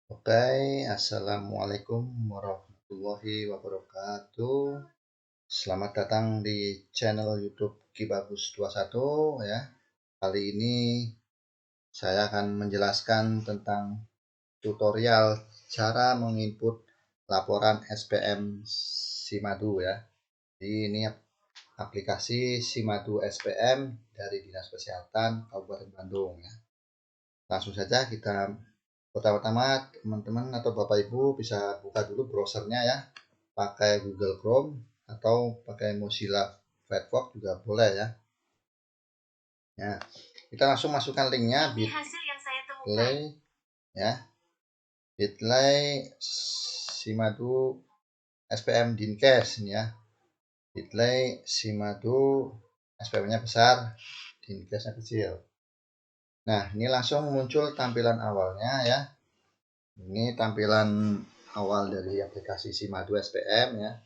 Oke, Assalamualaikum warahmatullahi wabarakatuh. Selamat datang di channel YouTube Ki Bagus 21 ya. Kali ini saya akan menjelaskan tentang tutorial cara menginput laporan SPM Simadu ya. Jadi ini aplikasi Simadu SPM dari Dinas Kesehatan Kabupaten Bandung ya. Langsung saja kita pertama-tama teman-teman atau Bapak Ibu bisa buka dulu browsernya ya, pakai Google Chrome atau pakai Mozilla Firefox juga boleh ya. Ya, kita langsung masukkan linknya bit.ly ya, bit.ly Simadu SPM Dinkes ini ya, bit.ly Simadu SPM-nya besar, Dinkesnya kecil. Nah, ini langsung muncul tampilan awalnya ya. Ini tampilan awal dari aplikasi Simadu SPM ya.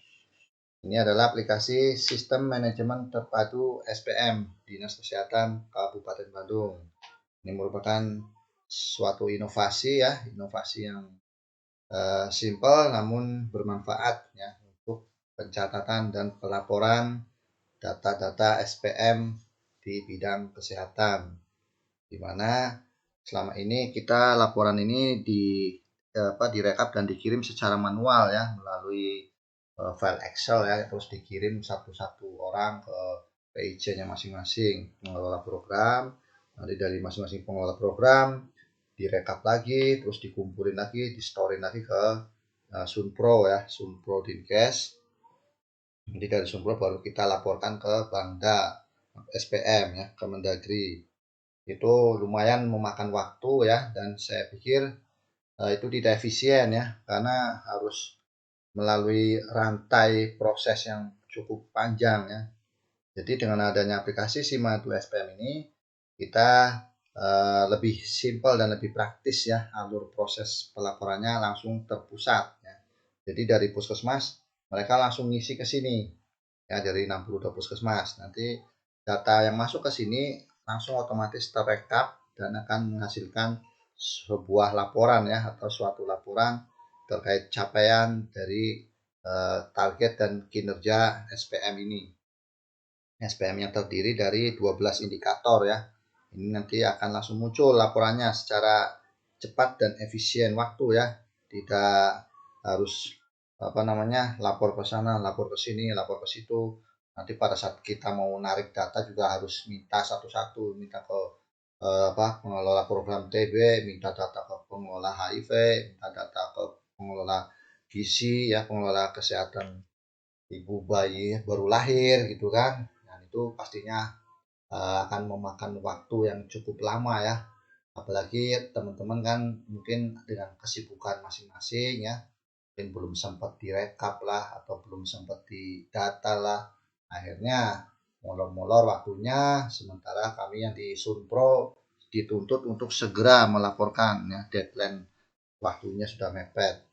Ini adalah aplikasi Sistem Manajemen Terpadu SPM Dinas Kesehatan Kabupaten Bandung. Ini merupakan suatu inovasi ya, inovasi yang simple namun bermanfaat ya untuk pencatatan dan pelaporan data-data SPM di bidang kesehatan. Di mana selama ini kita laporan ini direkap dan dikirim secara manual ya melalui file Excel ya, terus dikirim satu-satu orang ke PIC-nya masing-masing pengelola program. Nanti dari masing-masing pengelola program direkap lagi, terus dikumpulin lagi, di-storein lagi ke Sunpro ya, Sunpro Dinkes. Jadi dari Sunpro baru kita laporkan ke Bangda SPM ya, ke Mendagri. Itu lumayan memakan waktu ya, dan saya pikir itu tidak efisien ya, karena harus melalui rantai proses yang cukup panjang ya. Jadi dengan adanya aplikasi Simadu SPM ini kita lebih simpel dan lebih praktis ya, alur proses pelaporannya langsung terpusat ya. Jadi dari puskesmas mereka langsung ngisi ke sini ya, dari 62 puskesmas. Nanti data yang masuk ke sini langsung otomatis terekap dan akan menghasilkan sebuah laporan ya, atau suatu laporan terkait capaian dari target dan kinerja SPM ini. SPM yang terdiri dari 12 indikator ya. Ini nanti akan langsung muncul laporannya secara cepat dan efisien waktu ya. Tidak harus lapor ke sana, lapor ke sini, lapor ke situ. Nanti pada saat kita mau narik data juga harus minta satu-satu, minta ke pengelola program TB, minta data ke pengelola HIV, minta data ke pengelola gizi ya, pengelola kesehatan ibu bayi baru lahir gitu kan. Nah, itu pastinya akan memakan waktu yang cukup lama ya. Apalagi teman-teman kan mungkin dengan kesibukan masing-masing ya, mungkin belum sempat direkap lah atau belum sempat didata lah. Akhirnya molor-molor waktunya, sementara kami yang di Sunpro dituntut untuk segera melaporkan ya, deadline waktunya sudah mepet.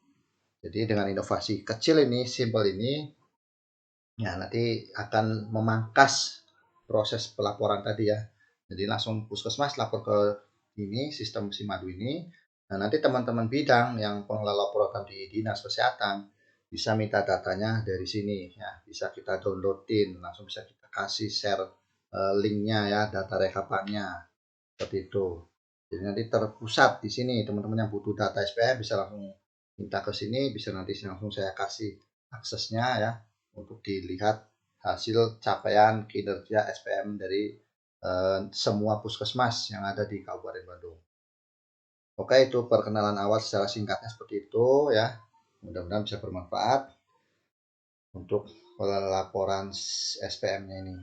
Jadi dengan inovasi kecil ini, simple ini, ya nanti akan memangkas proses pelaporan tadi ya. Jadi langsung puskesmas lapor ke ini sistem Simadu ini. Nah, nanti teman-teman bidang yang pengelola program di Dinas Kesehatan bisa minta datanya dari sini ya. Bisa kita downloadin, langsung bisa kita kasih share linknya ya, data rekapannya seperti itu. Jadi nanti terpusat di sini, teman-teman yang butuh data SPM bisa langsung minta ke sini, bisa nanti langsung saya kasih aksesnya ya, untuk dilihat hasil capaian kinerja SPM dari semua puskesmas yang ada di Kabupaten Bandung. Oke, itu perkenalan awal secara singkatnya seperti itu ya. Mudah-mudahan bisa bermanfaat untuk pelaporan SPM-nya ini.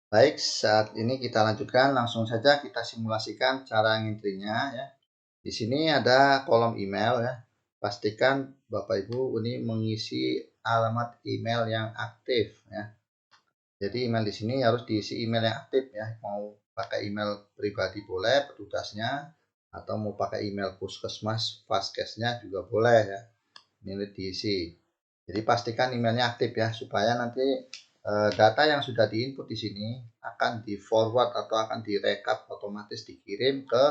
Baik, saat ini kita lanjutkan, langsung saja kita simulasikan cara ngintrinya ya. Di sini ada kolom email ya. Pastikan Bapak Ibu ini mengisi alamat email yang aktif ya. Jadi email di sini harus diisi email yang aktif ya. Mau pakai email pribadi boleh petugasnya, atau mau pakai email puskesmas vaskesnya juga boleh ya. Ini diisi. Jadi pastikan emailnya aktif ya, supaya nanti data yang sudah diinput di sini akan di forward atau akan direkap otomatis dikirim ke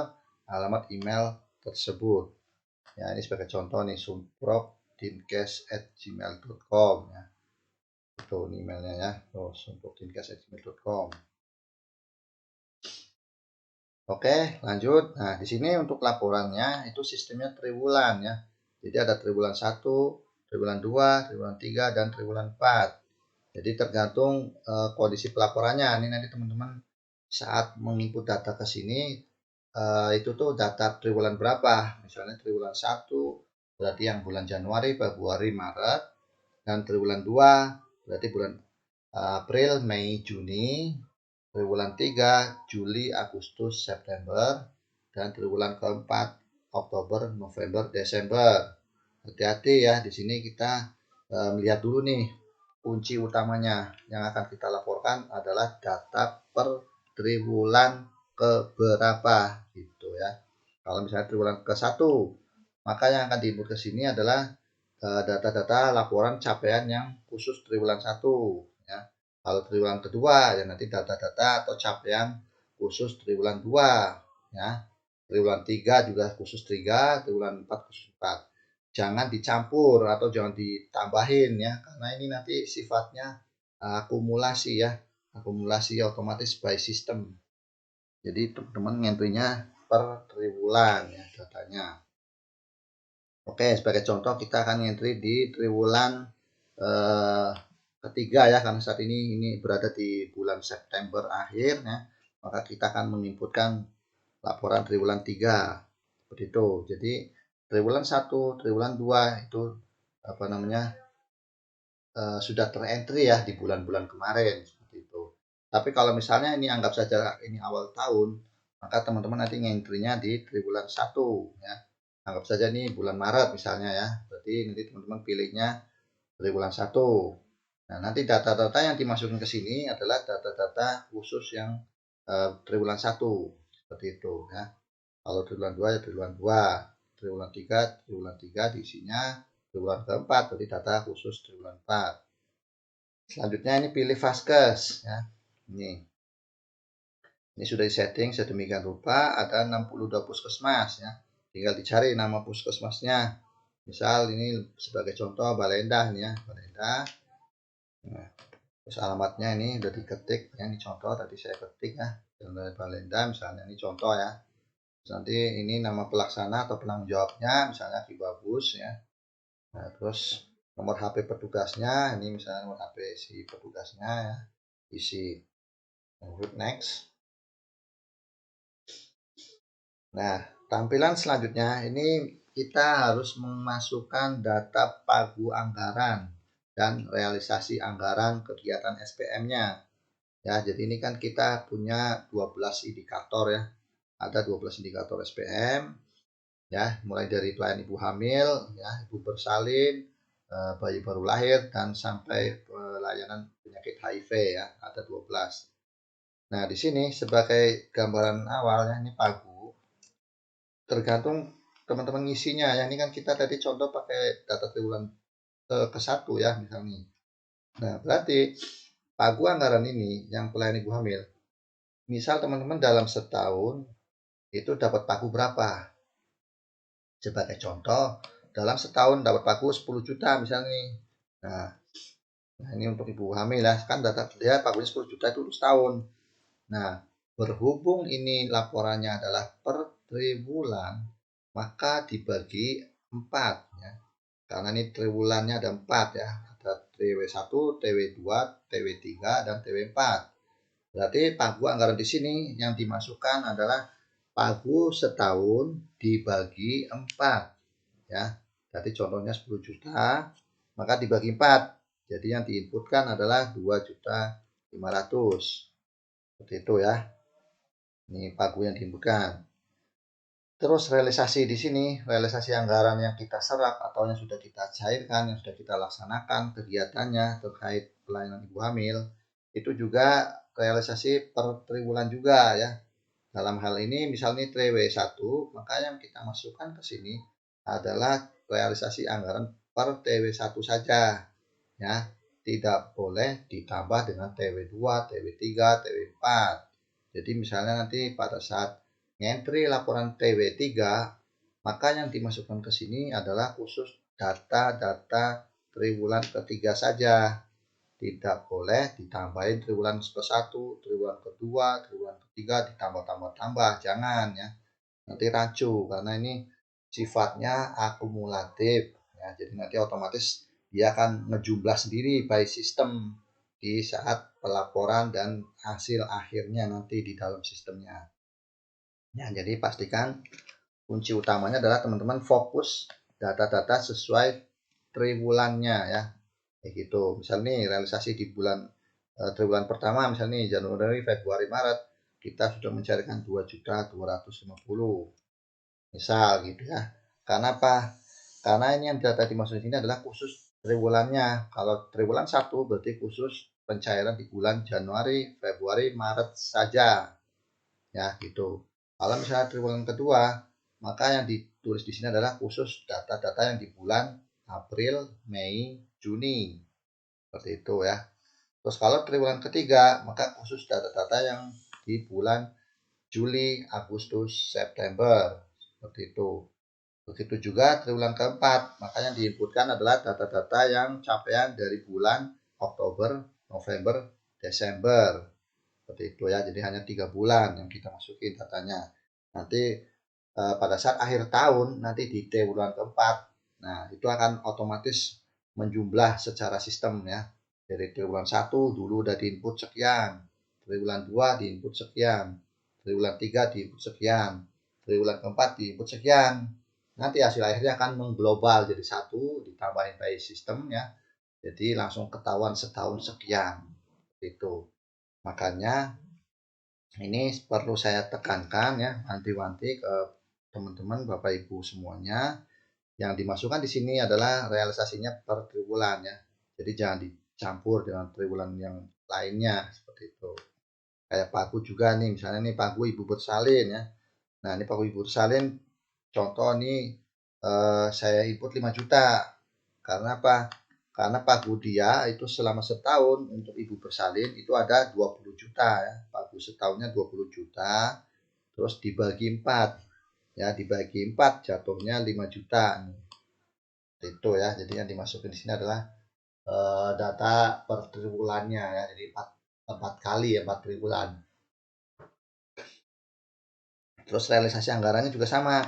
alamat email tersebut. Ya, ini sebagai contoh nih, sumprop.dinkes@gmail.com ya. Itu emailnya ya. Tuh, sumprop.dinkes@gmail.com. Oke, lanjut. Nah, di sini untuk laporannya itu sistemnya triwulan ya. Jadi ada triwulan 1, triwulan 2, triwulan 3, dan triwulan 4. Jadi tergantung kondisi pelaporannya. Ini nanti teman-teman saat menginput data ke sini itu tuh data triwulan berapa. Misalnya triwulan 1 berarti yang bulan Januari, Februari, Maret, dan triwulan 2 berarti bulan April, Mei, Juni, triwulan 3 Juli, Agustus, September, dan triwulan keempat Oktober, November, Desember. Hati-hati ya, di sini kita melihat dulu nih kunci utamanya yang akan kita laporkan adalah data per triwulan keberapa gitu ya. Kalau misalnya triwulan ke-1, maka yang akan diinput ke sini adalah data-data laporan capaian yang khusus triwulan 1 ya. Kalau triwulan kedua ya nanti data-data atau capaian khusus triwulan 2 ya. Triwulan 3 juga khusus 3, triwulan 4 khusus 4. Jangan dicampur atau jangan ditambahin ya, karena ini nanti sifatnya akumulasi ya. Akumulasi otomatis by system. Jadi teman-teman ngentrinya per triwulan ya datanya. Oke, sebagai contoh kita akan ngentri di triwulan eh, ketiga ya, karena saat ini berada di bulan September akhir ya, maka kita akan menginputkan laporan triwulan 3 seperti itu. Jadi triwulan 1, triwulan 2 itu apa namanya sudah terentry ya di bulan-bulan kemarin seperti itu. Tapi kalau misalnya ini anggap saja ini awal tahun, maka teman-teman nanti ngentrinya di triwulan 1 ya. Anggap saja ini bulan Maret misalnya ya. Berarti nanti teman-teman pilihnya triwulan 1. Nah, nanti data-data yang dimasukkan ke sini adalah data-data khusus yang triwulan 1 seperti itu ya. Kalau triwulan 2 ya triwulan 2, triwulan 3, triwulan 3 diisinya triwulan keempat, berarti data khusus triwulan 4. Selanjutnya ini pilih Vaskes ya. Ini sudah disetting sedemikian rupa, ada 62 puskesmas ya. Tinggal dicari nama puskesmasnya. Misal ini sebagai contoh Balendah nih ya, Balendah. Nah, terus alamatnya ini udah diketik ya, ini contoh tadi saya ketik ya. Jalan Balendah misalnya ini contoh ya. Terus nanti ini nama pelaksana atau penanggung jawabnya misalnya Ki Bagus ya. Nah, terus nomor HP petugasnya ini misalnya nomor HP si petugasnya ya. Isi next. Nah, tampilan selanjutnya ini kita harus memasukkan data pagu anggaran dan realisasi anggaran kegiatan SPM-nya. Ya, jadi ini kan kita punya 12 indikator ya. Ada 12 indikator SPM ya, mulai dari pelayan ibu hamil ya, ibu bersalin, bayi baru lahir dan sampai pelayanan penyakit HIV ya, ada 12. Nah, di sini sebagai gambaran awalnya ini pagu tergantung teman-teman ngisinya ya. Ini kan kita tadi contoh pakai data triwulan ke-1 ya misalnya. Nah, berarti pagu anggaran ini yang pelayan ibu hamil. Misal teman-teman dalam setahun itu dapat pagu berapa? Sebagai contoh, dalam setahun dapat pagu 10 juta misalnya nih. Nah, ini untuk ibu hamil ya, kan data dia pagunya 10 juta itu setahun. Nah, berhubung ini laporannya adalah per triwulan, maka dibagi 4 ya. Karena ini triwulannya ada 4 ya. Ada TW1, TW2, TW3 dan TW4. Berarti pagu anggaran di sini yang dimasukkan adalah pagu setahun dibagi 4 ya. Jadi contohnya 10 juta, maka dibagi 4. Jadi yang diinputkan adalah 2.500.000. Seperti itu ya. Ini pagu yang diinputkan. Terus realisasi di sini, realisasi anggaran yang kita serap atau yang sudah kita cairkan, yang sudah kita laksanakan kegiatannya terkait pelayanan ibu hamil, itu juga realisasi per triwulan juga ya. Dalam hal ini misalnya TW1, maka yang kita masukkan ke sini adalah realisasi anggaran per TW1 saja ya. Tidak boleh ditambah dengan TW2, TW3, TW4. Jadi misalnya nanti pada saat ngentri laporan TW3, maka yang dimasukkan ke sini adalah khusus data-data triwulan ketiga saja. Tidak boleh ditambahin triwulan ke-1, triwulan kedua, triwulan ketiga ditambah-tambah-tambah, jangan ya. Nanti rancu karena ini sifatnya akumulatif ya. Jadi nanti otomatis dia akan ngejumlah sendiri by system di saat pelaporan dan hasil akhirnya nanti di dalam sistemnya. Ya, jadi pastikan kunci utamanya adalah teman-teman fokus data-data sesuai triwulannya ya. Kayak gitu. Misal nih realisasi di bulan triwulan pertama misalnya nih Januari, Februari, Maret kita sudah mencarikan 2.250.000. Misal gitu ya. Karena apa? Karena ini yang data dimaksud ini adalah khusus triwulannya. Kalau triwulan 1 berarti khusus pencairan di bulan Januari, Februari, Maret saja. Ya, gitu. Kalau misalnya triwulan kedua, maka yang ditulis di sini adalah khusus data-data yang di bulan April, Mei, Juni. Seperti itu ya. Terus kalau triwulan ketiga, maka khusus data-data yang di bulan Juli, Agustus, September. Seperti itu. Begitu juga triwulan keempat, maka yang diinputkan adalah data-data yang capaian dari bulan Oktober, November, Desember. Seperti itu ya, jadi hanya 3 bulan yang kita masukin datanya. Nanti pada saat akhir tahun, nanti di triwulan keempat, nah itu akan otomatis menjumlah secara sistem ya. Dari triwulan 1 dulu udah diinput sekian, triwulan 2 diinput sekian, triwulan 3 diinput sekian, triwulan keempat diinput sekian. Nanti hasil akhirnya akan mengglobal jadi satu ditambahin by sistem ya. Jadi langsung ketahuan setahun sekian. Itu. Makanya ini perlu saya tekankan ya, wanti-wanti ke teman-teman Bapak Ibu semuanya. Yang dimasukkan di sini adalah realisasinya per triwulan ya. Jadi jangan dicampur dengan triwulan yang lainnya seperti itu. Kayak pagu juga nih, misalnya nih pagu ibu bersalin ya. Nah, ini pagu ibu bersalin contoh nih saya input 5 juta. Karena apa? Karena pagu dia itu selama setahun untuk ibu bersalin itu ada 20 juta ya. Pagu setahunnya 20 juta. Terus dibagi 4. Ya, dibagi 4 jatuhnya 5 juta. Itu ya. Jadi yang dimasukin di sini adalah data per triwulannya ya. Jadi 4 kali ya, 4 triwulan. Terus realisasi anggarannya juga sama.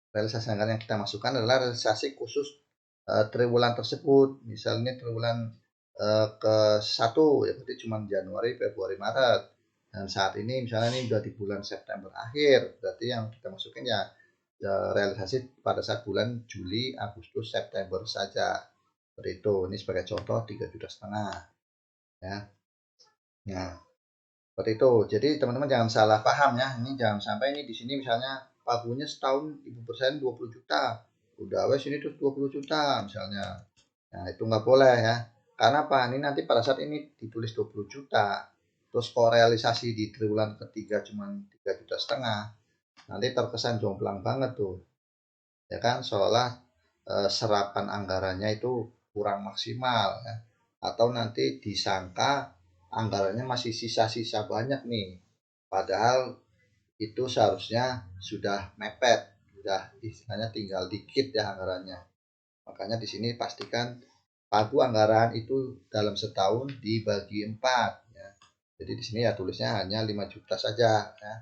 Realisasi anggaran yang kita masukkan adalah realisasi khusus triwulan tersebut. Misalnya triwulan ke-1 ya berarti cuma Januari, Februari, Maret. Dan saat ini misalnya ini udah di bulan September akhir, berarti yang kita masukin ya realisasi pada saat bulan Juli, Agustus, September saja. Seperti itu. Ini sebagai contoh 3,5 juta ya. Nah, seperti itu. Jadi teman-teman jangan salah paham ya. Ini jangan sampai ini di sini misalnya pagunya setahun ibu persen 20 juta. Udah wes ini terus 20 juta misalnya. Nah, itu nggak boleh ya. Karena apa? Ini nanti pada saat ini ditulis 20 juta. Terus kalau realisasi di triwulan ketiga cuma 3,5 juta, nanti terkesan jomplang banget tuh. Ya kan? Seolah serapan anggarannya itu kurang maksimal ya. Atau nanti disangka anggarannya masih sisa-sisa banyak nih. Padahal itu seharusnya sudah mepet, sudah istilahnya tinggal dikit ya anggarannya. Makanya di sini pastikan pagu anggaran itu dalam setahun dibagi 4 ya. Jadi di sini ya tulisnya hanya 5 juta saja ya.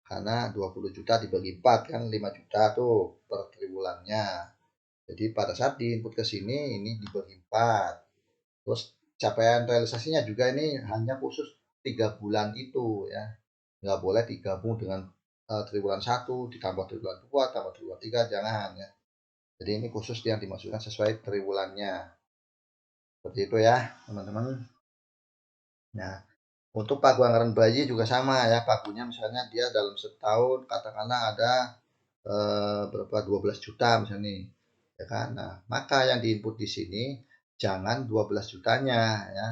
Karena 20 juta dibagi 4 kan 5 juta tuh per triwulannya. Jadi pada saat diinput ke sini ini dibagi 4. Terus capaian realisasinya juga ini hanya khusus 3 bulan itu ya. Nggak boleh digabung dengan triwulan 1 ditambah triwulan 2 tambah triwulan 3, jangan ya. Jadi ini khusus yang dimasukkan sesuai triwulannya. Seperti itu ya, teman-teman. Nah, untuk pagu anggaran bayi juga sama ya. Pagunya misalnya dia dalam setahun katakanlah ada berapa 12 juta misalnya nih. Ya kan? Nah, maka yang diinput di sini jangan 12 jutanya ya,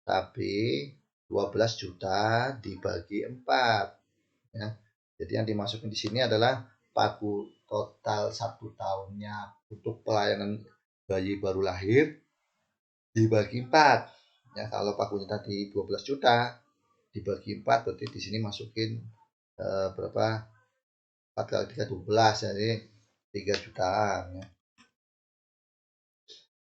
tapi 12 juta dibagi 4 ya. Jadi yang dimasukin di sini adalah pagu total 1 tahunnya untuk pelayanan bayi baru lahir dibagi 4 ya. Kalau pagunya tadi 12 juta dibagi 4 berarti di sini masukin berapa 4 kali 3 12 jadi 3 jutaan ya.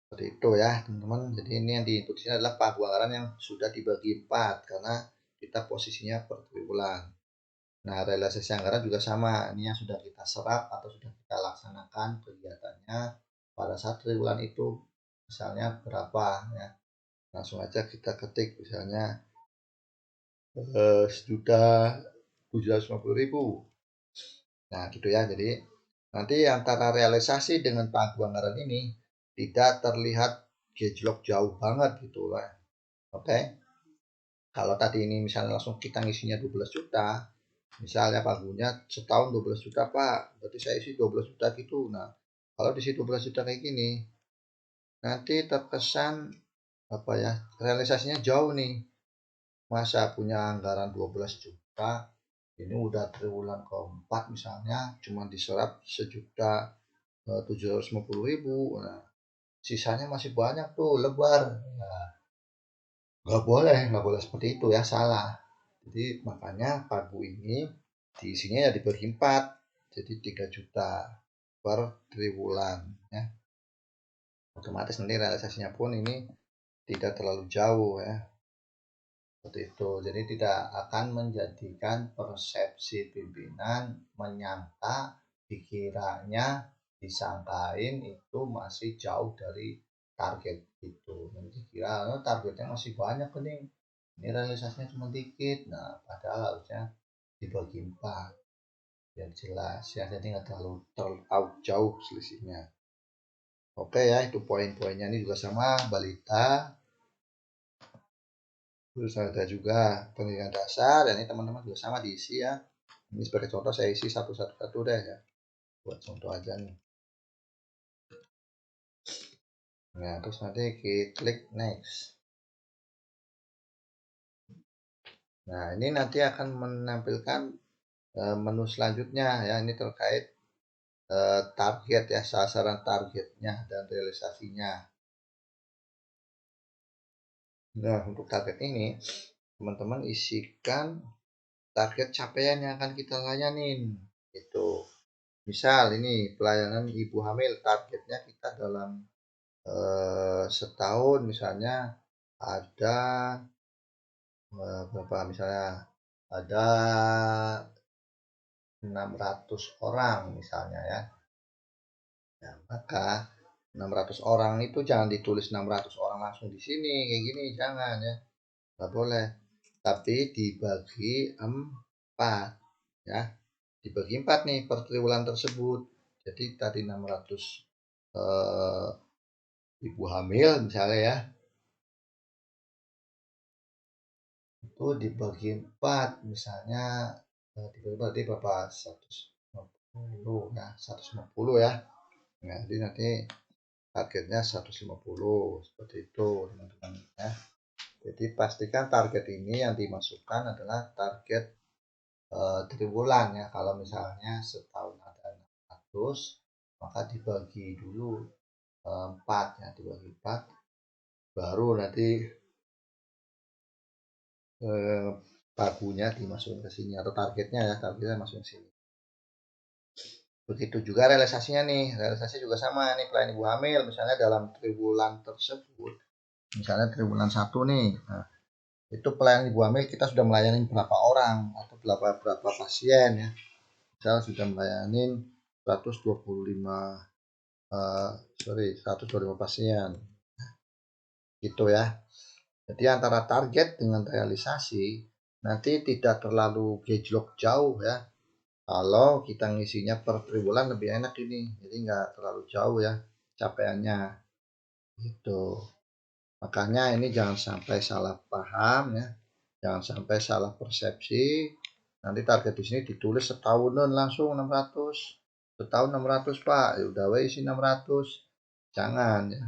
Seperti itu ya teman-teman. Jadi ini yang diinput sini adalah pagu anggaran yang sudah dibagi 4 karena kita posisinya per triwulan. Nah, realisasi anggaran juga sama. Ini yang sudah kita serap atau sudah kita laksanakan kegiatannya pada saat triwulan itu. Misalnya berapa ya. Langsung aja kita ketik misalnya 1.750.000. Nah, gitu ya. Jadi nanti antara realisasi dengan pagu anggaran ini tidak terlihat gejlok jauh banget gitu lah. Oke. Kalau tadi ini misalnya langsung kita ngisinya 12 juta, misalnya pagunya setahun 12 juta Pak, berarti saya isi 12 juta gitu. Nah, kalau diisi 12 juta kayak gini, nanti terkesan apa ya, realisasinya jauh nih. Masa punya anggaran 12 juta, ini udah triwulan keempat misalnya, cuma diserap 1.750.000. Nah, sisanya masih banyak tuh, lebar. Nah, nggak boleh seperti itu ya, salah. Jadi makanya pagu ini diisinya ya dibagi 4, jadi 3 juta per triwulan ya. Otomatis nanti realisasinya pun ini tidak terlalu jauh ya. Seperti itu. Jadi tidak akan menjadikan persepsi pimpinan menyangka dikiranya disangkain itu masih jauh dari target itu. Nanti kira targetnya masih banyak nih. Ini realisasinya cuma dikit. Nah, padahal harusnya dibagi 4 biar jelas ya, jadi nggak terlalu jauh selisihnya. Oke ya, itu poin-poinnya ini juga sama balita. Terus ada juga pendidikan dasar, dan ini teman-teman juga sama diisi ya. Ini sebagai contoh saya isi satu-satu deh ya, buat contoh aja nih. Nah, terus nanti kita klik next. Nah, ini nanti akan menampilkan menu selanjutnya ya. Ini terkait target ya, sasaran targetnya dan realisasinya. Nah, untuk target ini teman-teman isikan target capaian yang akan kita layanin. Itu misal ini pelayanan ibu hamil, targetnya kita dalam setahun misalnya ada berapa, misalnya ada 600 orang misalnya ya. Nah, maka 600 orang itu jangan ditulis 600 orang langsung di sini kayak gini, jangan ya, nggak boleh, tapi dibagi 4 ya, dibagi 4 nih per triwulan tersebut. Jadi tadi 600 ibu hamil misalnya ya, itu dibagi 4 misalnya dibagi berarti berapa, 150 ya, 150 ya. Nah, jadi nanti targetnya 150 seperti itu teman-teman ya. Jadi pastikan target ini yang dimasukkan adalah target triwulan ya. Kalau misalnya setahun ada 600, maka dibagi dulu 4 ya, dibagi 4 baru nanti pagunya dimasukin ke sini, atau targetnya ya, targetnya masukin ke sini. Begitu juga realisasinya nih, realisasi juga sama nih, pelayan ibu hamil misalnya dalam triwulan tersebut, misalnya triwulan 1 nih, nah, itu pelayan ibu hamil kita sudah melayani berapa orang atau berapa pasien ya. Misalnya sudah melayani 125 pasien gitu ya. Jadi antara target dengan realisasi nanti tidak terlalu gejlok jauh ya. Kalau kita ngisinya per triwulan lebih enak ini, jadi nggak terlalu jauh ya capaiannya gitu. Makanya ini jangan sampai salah paham ya, jangan sampai salah persepsi. Nanti target di sini ditulis setahunan langsung 600, setahun 600 Pak, ya udah isi 600, jangan ya,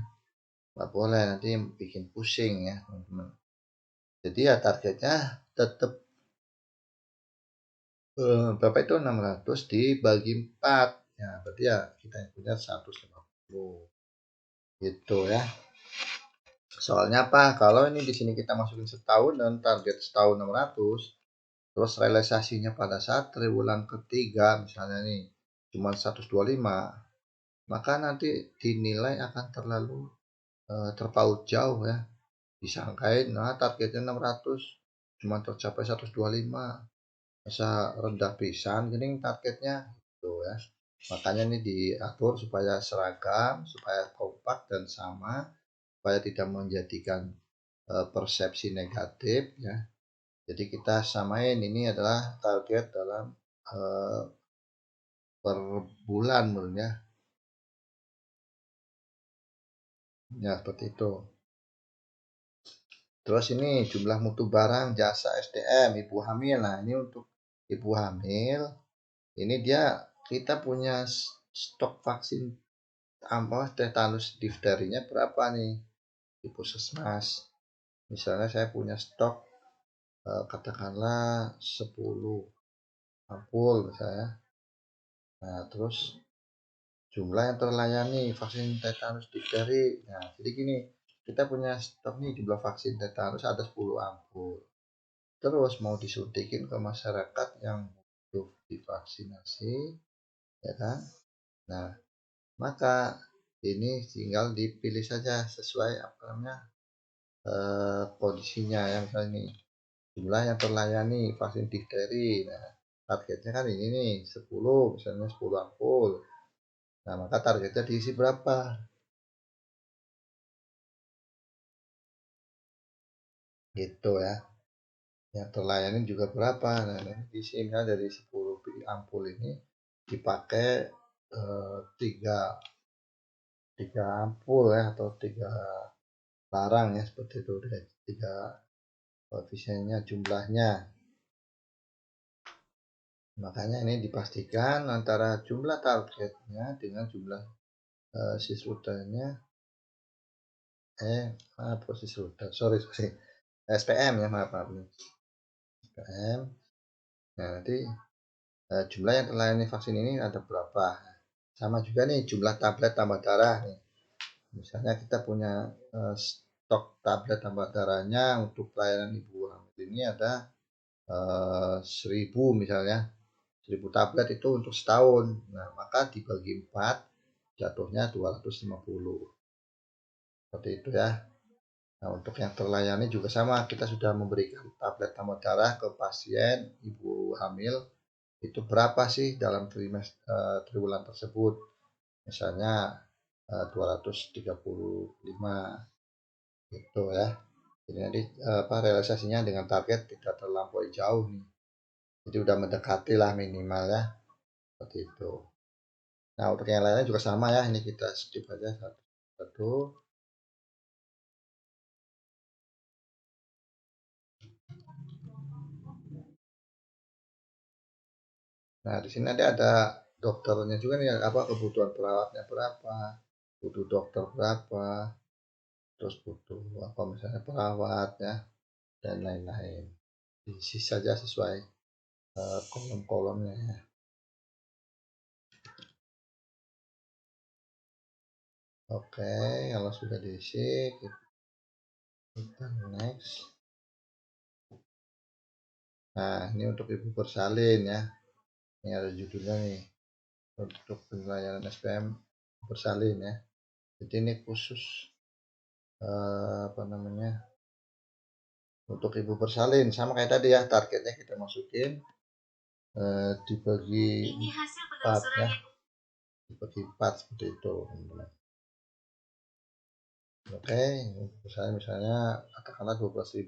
nggak boleh, nanti bikin pusing ya teman-teman. Jadi ya targetnya tetap berapa itu, 600 dibagi 4 ya, berarti ya kita punya 150 gitu ya. Soalnya apa, kalau ini di sini kita masukin setahun dan target setahun 600, terus realisasinya pada saat triwulan ketiga misalnya nih cuma 125, maka nanti dinilai akan terlalu terpaut jauh ya. Disangkain, nah targetnya 600 cuma tercapai 125, masa rendah pisan gini targetnya gitu ya. Makanya ini diatur supaya seragam, supaya kompak dan sama, supaya tidak menjadikan persepsi negatif ya. Jadi kita samain ini adalah target dalam per bulan menurutnya ya, seperti itu. Terus ini jumlah mutu barang, jasa, SDM, ibu hamil. Nah, ini untuk ibu hamil, ini dia kita punya stok vaksin tetanus difterinya berapa nih di puskesmas. Misalnya saya punya stok katakanlah 10 ampul misalnya. Nah, terus jumlah yang terlayani vaksin tetanus difteri. Nah, jadi gini, kita punya stok nih jumlah vaksin tetanus ada 10 ampul. Terus mau disuntikin ke masyarakat yang butuh divaksinasi, ya kan? Nah, maka ini tinggal dipilih saja sesuai apa namanya kondisinya yang misalnya ini jumlah yang terlayani vaksin difteri. Nah, targetnya kan ini nih 10 misalnya 10 ampul. Nah, maka targetnya diisi berapa? Gitu ya. Yang terlayani juga berapa? Nah, ini diisi misalnya dari 10 ampul ini dipakai 3 ampul ya atau 3 barang ya seperti itu deh. 3 koefisiennya jumlahnya. Makanya ini dipastikan antara jumlah targetnya dengan jumlah sisrudanya maaf sisruda sorry SPM ya maaf SPM. Nah, nanti jumlah yang terlayani vaksin ini ada berapa, sama juga nih jumlah tablet tambah darah nih. Misalnya kita punya stok tablet tambah darahnya untuk pelayanan ibu hamil ini ada 1000 misalnya, 1000 tablet itu untuk setahun. Nah, maka dibagi 4 jatuhnya 250 seperti itu ya. Nah, untuk yang terlayani juga sama, kita sudah memberikan tablet tambah darah ke pasien ibu hamil itu berapa sih dalam triwulan tersebut. Misalnya 235 gitu ya. Jadi nanti realisasinya dengan target tidak terlampaui jauh nih. Jadi udah mendekati lah minimal ya. Seperti itu. Nah, untuk yang lainnya juga sama ya. Ini kita skip aja satu-satu. Nah, di sini nanti ada dokternya juga nih, apa kebutuhan perawatnya berapa, butuh dokter berapa, terus butuh apa misalnya perawat ya, dan lain-lain. Diisi saja sesuai kolom-kolomnya ya. Oke, kalau sudah diisi, kita next. Nah, ini untuk ibu bersalin ya. Ini ada judulnya nih, untuk pelayanan SPM bersalin ya. Jadi ini khusus apa namanya untuk ibu bersalin, sama kayak tadi ya, targetnya kita masukin dibagi 4 ya, dibagi 4 seperti itu teman-teman. Oke, misalnya katakanlah 12.000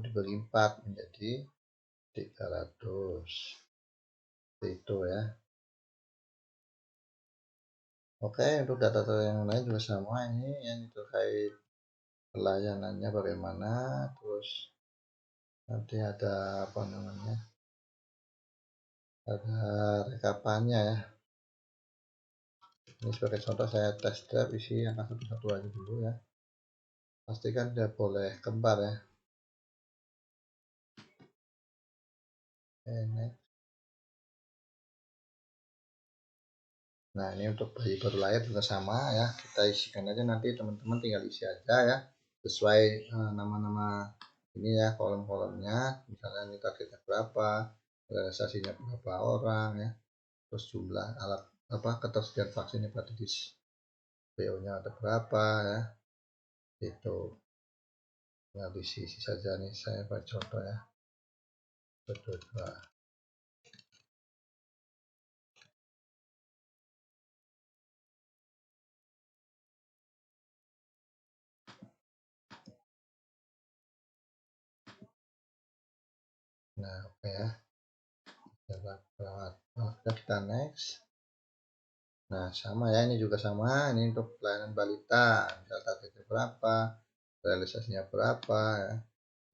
dibagi 4 menjadi 300 itu ya. Oke, untuk data yang lain juga sama, ini yang terkait pelayanannya bagaimana, terus nanti ada apa namanya, ada rekapannya ya. Ini sebagai contoh saya test drive isi angka satu-satu aja dulu ya. Pastikan tidak boleh kembar ya. Next. Nah, ini untuk bayi baru lahir juga sama ya. Kita isikan aja nanti teman-teman tinggal isi aja ya. Sesuai nama-nama ini ya, kolom-kolomnya. Misalnya ini targetnya berapa, realisasinya berapa orang ya. Terus jumlah alat ketersediaan vaksin hepatitis BO-nya ada berapa ya, itu. Nah, di sisi saja nih saya buat contoh ya. Betul. Nah, oke ya. Kita next. Nah, sama ya, ini juga sama. Ini untuk pelayanan balita. Misal targetnya berapa, realisasinya berapa ya.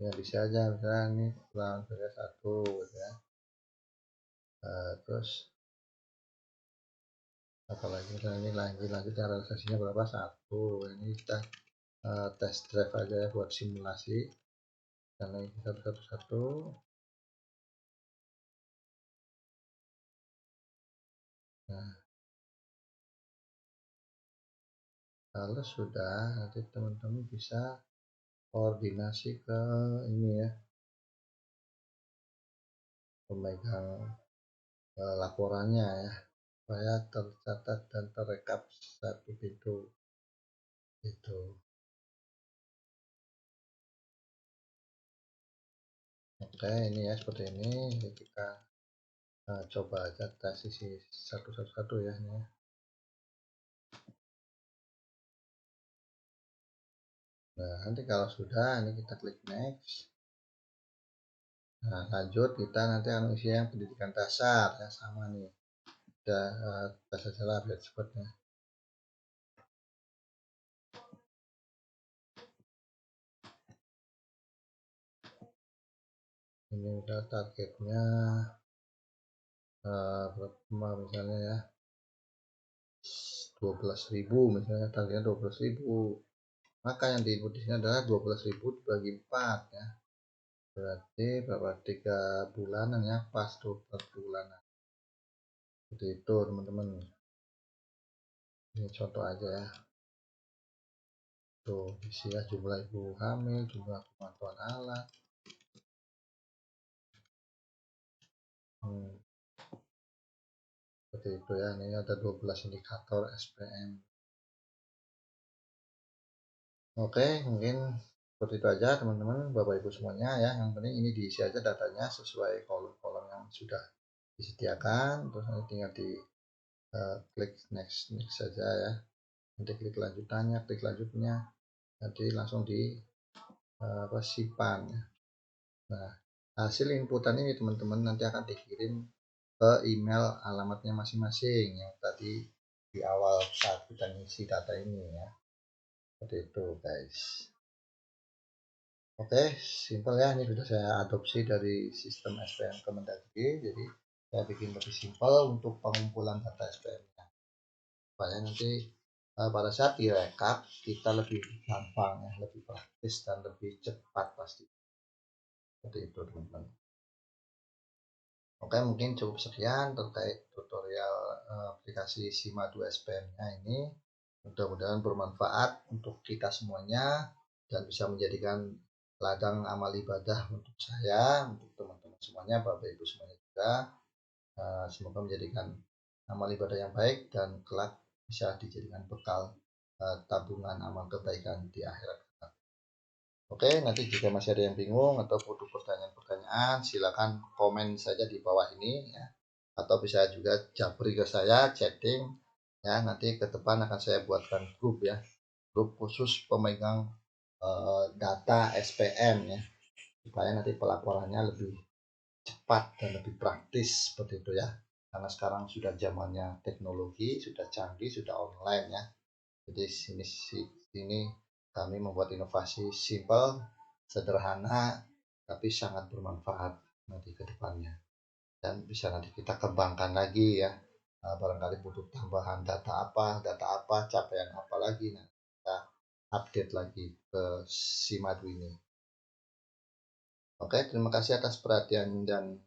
Ya bisa aja misalnya ini pulang saja 1 gitu ya. Terus apalagi misalnya ini lanjut realisasinya berapa, 1. Ini kita test drive aja ya buat simulasi. Dan lagi satu. Nah, kalau sudah, nanti teman-teman bisa koordinasi ke ini ya, pemegang laporannya ya, supaya tercatat dan terekap satu pintu itu. Oke, ini ya seperti ini. Jadi kita coba aja tes isi satu ya ini ya. Nah, nanti kalau sudah ini kita klik next. Nah, lanjut kita nanti akan isi yang pendidikan dasar ya, sama nih. Udah tes aja lah biar cepatnya. Ini udah targetnya berapa misalnya ya, 12.000 misalnya, targetnya 12.000, maka yang diinput di sini adalah 12.000 dibagi 4 ya, berarti berapa, 3 bulanan ya, pas 12 bulanan. Seperti itu teman-teman. Ini contoh aja ya. Tuh isi ya, jumlah ibu hamil, jumlah kemampuan alat. Seperti itu ya. Ini ada 12 indikator SPM. Oke, mungkin seperti itu aja teman-teman, Bapak Ibu semuanya ya. Yang penting ini diisi aja datanya sesuai kolom-kolom yang sudah disediakan. Terus nanti tinggal di klik next saja ya. Nanti klik lanjutannya, klik lanjutnya, nanti langsung di simpan ya. Nah, hasil inputan ini teman-teman nanti akan dikirim ke email alamatnya masing-masing yang tadi di awal saat kita ngisi data ini ya. Seperti itu guys. Oke, simpel ya, ini sudah saya adopsi dari sistem SPM Kemendagri, jadi saya bikin lebih simpel untuk pengumpulan data SPM-nya, supaya nanti pada saat direkap kita lebih gampang ya, lebih praktis dan lebih cepat pasti. Seperti itu teman-teman. Oke, mungkin cukup sekian terkait tutorial aplikasi Simadu SPM-nya ini. Mudah-mudahan bermanfaat untuk kita semuanya dan bisa menjadikan ladang amal ibadah untuk saya, untuk teman-teman semuanya, Bapak Ibu semuanya juga. Semoga menjadikan amal ibadah yang baik dan kelak bisa dijadikan bekal tabungan amal kebaikan di akhirat. Oke, nanti jika masih ada yang bingung atau butuh pertanyaan-pertanyaan, silakan komen saja di bawah ini ya. Atau bisa juga japri ke saya, chatting ya. Nanti ke depan akan saya buatkan grup ya. Grup khusus pemegang data SPM ya. Supaya nanti pelaporannya lebih cepat dan lebih praktis seperti itu ya. Karena sekarang sudah zamannya teknologi, sudah canggih, sudah online ya. Jadi sini kami membuat inovasi simple, sederhana, tapi sangat bermanfaat nanti ke depannya. Dan bisa nanti kita kembangkan lagi ya. Barangkali butuh tambahan data apa, capaian apa lagi. Nah, kita update lagi ke Simadu ini. Oke, terima kasih atas perhatian dan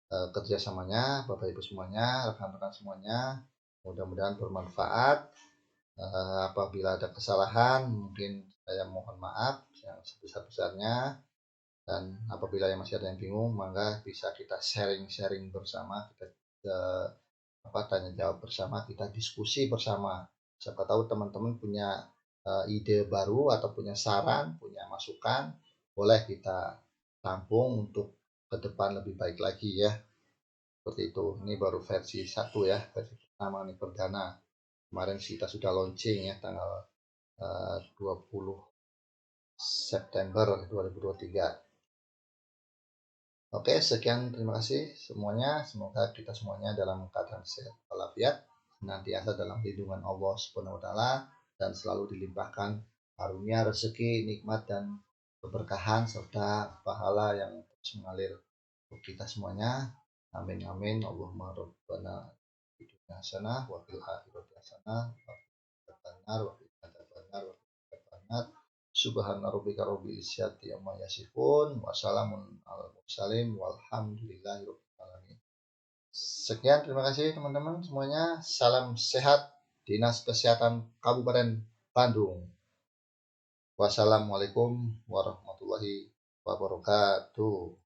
kerjasamanya, Bapak Ibu semuanya, rekan-rekan semuanya. Mudah-mudahan bermanfaat. Apabila ada kesalahan, mungkin saya mohon maaf yang sebesar-besarnya. Dan apabila yang masih ada yang bingung, maka bisa kita sharing-sharing bersama, kita tanya jawab bersama, kita diskusi bersama. Siapa tahu teman-teman punya ide baru atau punya saran, punya masukan, boleh kita tampung untuk ke depan lebih baik lagi ya. Seperti itu. Ini baru versi 1 ya, versi pertama nih perdana. Kemarin kita sudah launching ya tanggal 20 September 2023. Oke, sekian, terima kasih semuanya. Semoga kita semuanya dalam keadaan sehat walafiat, senantiasa dalam lindungan Allah Subhanahu wa taala, dan selalu dilimpahkan karunia rezeki, nikmat dan keberkahan serta pahala yang terus mengalir untuk kita semuanya. Amin amin. Allahumma rabbana fid hasanah wa fil akhirati hasanah wa qina adzabannar wa qina adzabannar wa qina adzabannar. Subhana rabbika rabbil izzati amma yasifun wa salamun alal mursalin walhamdulillahi rabbil alamin. Sekian, terima kasih teman-teman semuanya. Salam sehat Dinas Kesehatan Kabupaten Bandung. Wassalamualaikum warahmatullahi wabarakatuh.